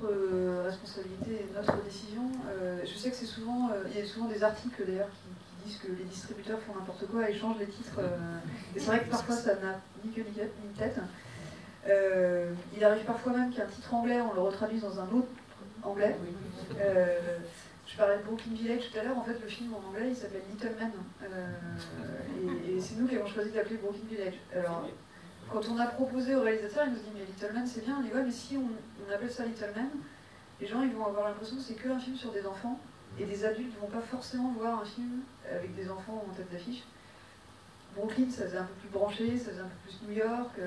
notre responsabilité et notre décision. Je sais que c'est souvent, il y a souvent des articles d'ailleurs qui disent que les distributeurs font n'importe quoi et changent les titres. Et c'est vrai que parfois ça n'a ni queue ni tête. Il arrive parfois même qu'un titre anglais, on le retraduise dans un autre anglais. Je parlais de Brooklyn Village tout à l'heure, en fait le film en anglais il s'appelle Little Man. Et c'est nous qui avons choisi d'appeler Brooklyn Village. Alors, quand on a proposé au réalisateur, il nous dit mais Little Man c'est bien, on dit ouais mais si on appelle ça Little Man, les gens ils vont avoir l'impression que c'est qu'un film sur des enfants, et des adultes ne vont pas forcément voir un film avec des enfants en tête d'affiche. Brooklyn ça faisait un peu plus branché, ça faisait un peu plus New York,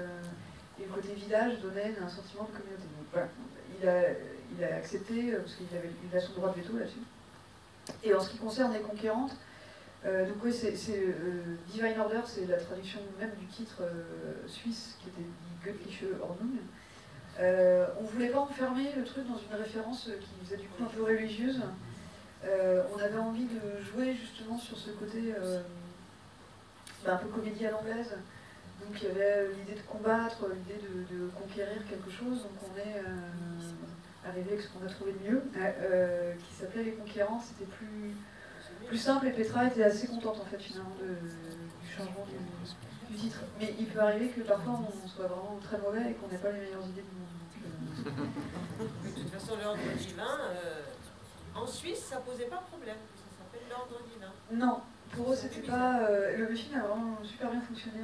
et le côté village donnait un sentiment de communauté. Donc, voilà. Il a accepté, parce qu'il a son droit de veto là-dessus. Et en ce qui concerne Les Conquérantes, donc oui, Divine Order, c'est la traduction même du titre suisse qui était dit Göttliche Ordnung. On ne voulait pas enfermer le truc dans une référence qui faisait du coup un peu religieuse. On avait envie de jouer justement sur ce côté un peu comédie à l'anglaise. Donc il y avait l'idée de combattre, l'idée de conquérir quelque chose. Donc on est arrivé avec ce qu'on a trouvé de mieux, qui s'appelait Les Conquérants. C'était plus simple et Petra était assez contente en fait finalement du changement du titre. Mais il peut arriver que parfois on soit vraiment très mauvais et qu'on n'ait pas les meilleures idées du monde. De toute façon, l'ordre divin, en Suisse, ça posait pas de problème. Ça s'appelle l'ordre divin. Non, pour eux c'était pas. Le film a vraiment super bien fonctionné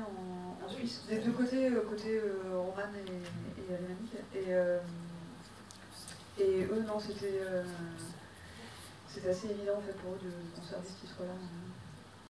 en Suisse. Des deux côtés, côté romane et alémanique. Et eux, non, c'était assez évident en fait pour eux de conserver ce titre-là.